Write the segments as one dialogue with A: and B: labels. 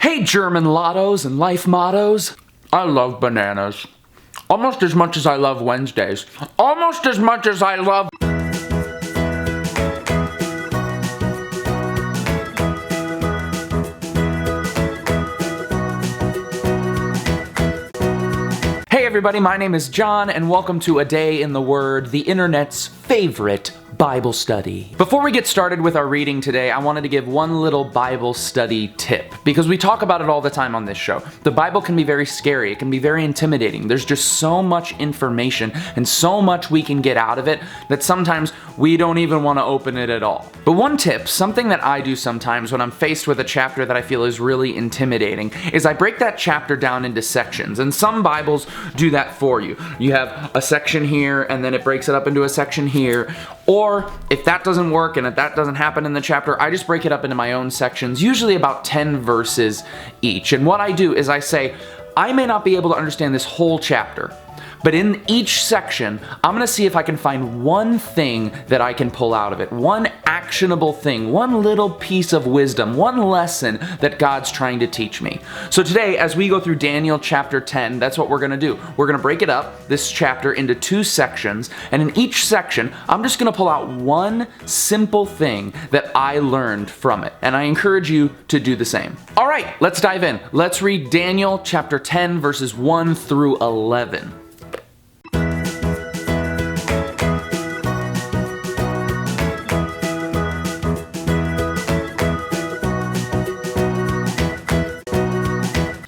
A: Hey German lottos and life mottos. I love bananas. Almost as much as I love Wednesdays. Almost as much as I love... Hey everybody, my name is John and welcome to A Day in the Word, the internet's favorite Bible study. Before we get started with our reading today, I wanted to give one little Bible study tip, because we talk about it all the time on this show. The Bible can be very scary, it can be very intimidating. There's just so much information and so much we can get out of it that sometimes we don't even want to open it at all. But one tip, something that I do sometimes when I'm faced with a chapter that I feel is really intimidating, is I break that chapter down into sections, and some Bibles do that for you. You have a section here, and then it breaks it up into a section here. Or if that doesn't work and if that doesn't happen in the chapter, I just break it up into my own sections, usually about 10 verses each. And what I do is I say, I may not be able to understand this whole chapter, but in each section, I'm going to see if I can find one thing that I can pull out of it, one actionable thing, one little piece of wisdom, one lesson that God's trying to teach me. So today, as we go through Daniel chapter 10, that's what we're going to do. We're going to break it up, this chapter, into two sections, and in each section, I'm just going to pull out one simple thing that I learned from it, and I encourage you to do the same. All right, let's dive in. Let's read Daniel chapter 10, verses 1 through 11.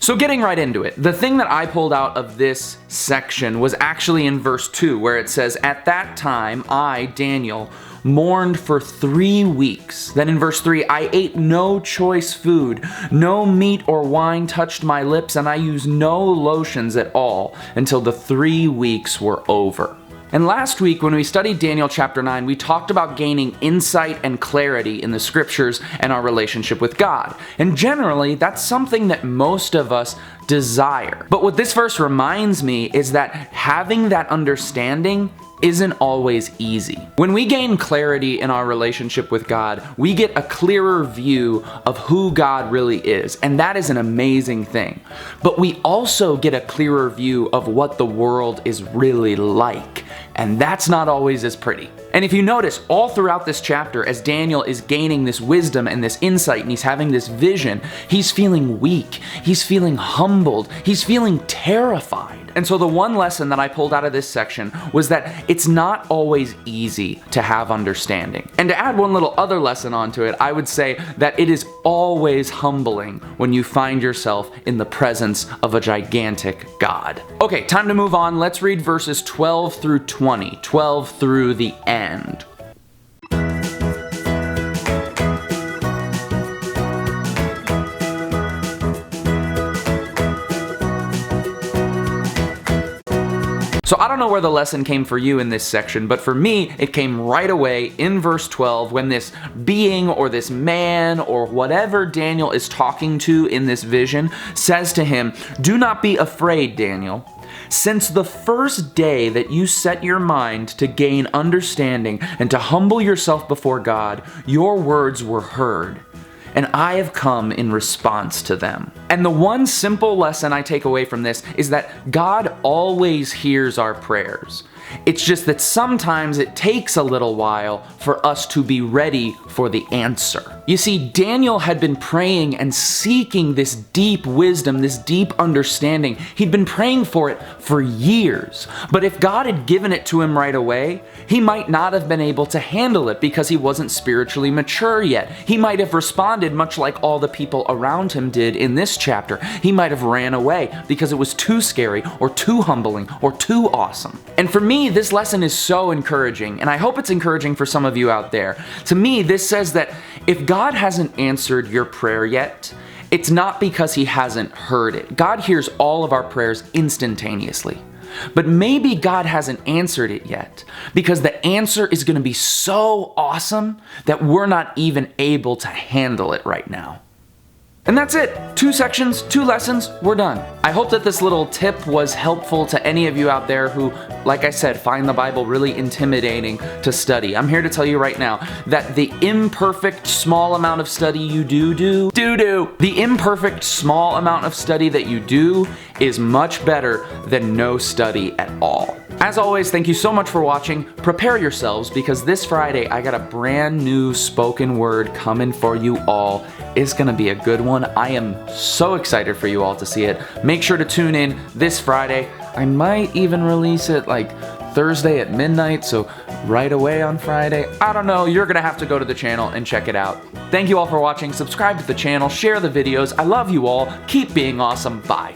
A: So getting right into it, the thing that I pulled out of this section was actually in verse 2, where it says, "At that time, I, Daniel, mourned for 3 weeks. Then in verse 3, I ate no choice food, no meat or wine touched my lips, and I used no lotions at all until the 3 weeks were over." And last week, when we studied Daniel chapter 9, we talked about gaining insight and clarity in the scriptures and our relationship with God. And generally, that's something that most of us desire. But what this verse reminds me is that having that understanding isn't always easy. When we gain clarity in our relationship with God, we get a clearer view of who God really is, and that is an amazing thing. But we also get a clearer view of what the world is really like, and that's not always as pretty. And if you notice, all throughout this chapter, as Daniel is gaining this wisdom and this insight and he's having this vision, he's feeling weak, he's feeling humbled, he's feeling terrified. And so the one lesson that I pulled out of this section was that it's not always easy to have understanding. And to add one little other lesson onto it, I would say that it is always humbling when you find yourself in the presence of a gigantic God. Okay, time to move on. Let's read verses 12 through 20, 12 through the end. So I don't know where the lesson came for you in this section, but for me, it came right away in verse 12 when this being or this man or whatever Daniel is talking to in this vision says to him, "Do not be afraid, Daniel. Since the first day that you set your mind to gain understanding and to humble yourself before God, your words were heard, and I have come in response to them." And the one simple lesson I take away from this is that God always hears our prayers. It's just that sometimes it takes a little while for us to be ready for the answer. You see, Daniel had been praying and seeking this deep wisdom, this deep understanding. He'd been praying for it for years. But if God had given it to him right away, he might not have been able to handle it because he wasn't spiritually mature yet. He might have responded much like all the people around him did in this chapter. He might have ran away because it was too scary or too humbling or too awesome. And for me, this lesson is so encouraging, and I hope it's encouraging for some of you out there. To me, this says that if God hasn't answered your prayer yet, it's not because he hasn't heard it. God hears all of our prayers instantaneously. But maybe God hasn't answered it yet because the answer is going to be so awesome that we're not even able to handle it right now. And that's it. 2 sections, 2 lessons, we're done. I hope that this little tip was helpful to any of you out there who, like I said, find the Bible really intimidating to study. I'm here to tell you right now that the imperfect small amount of study you do, the imperfect small amount of study that you do is much better than no study at all. As always, thank you so much for watching. Prepare yourselves because this Friday I got a brand new spoken word coming for you all. It's gonna be a good one. I am so excited for you all to see it. Make sure to tune in this Friday. I might even release it like Thursday at midnight, so right away on Friday. I don't know, you're gonna have to go to the channel and check it out. Thank you all for watching. Subscribe to the channel, share the videos. I love you all. Keep being awesome. Bye.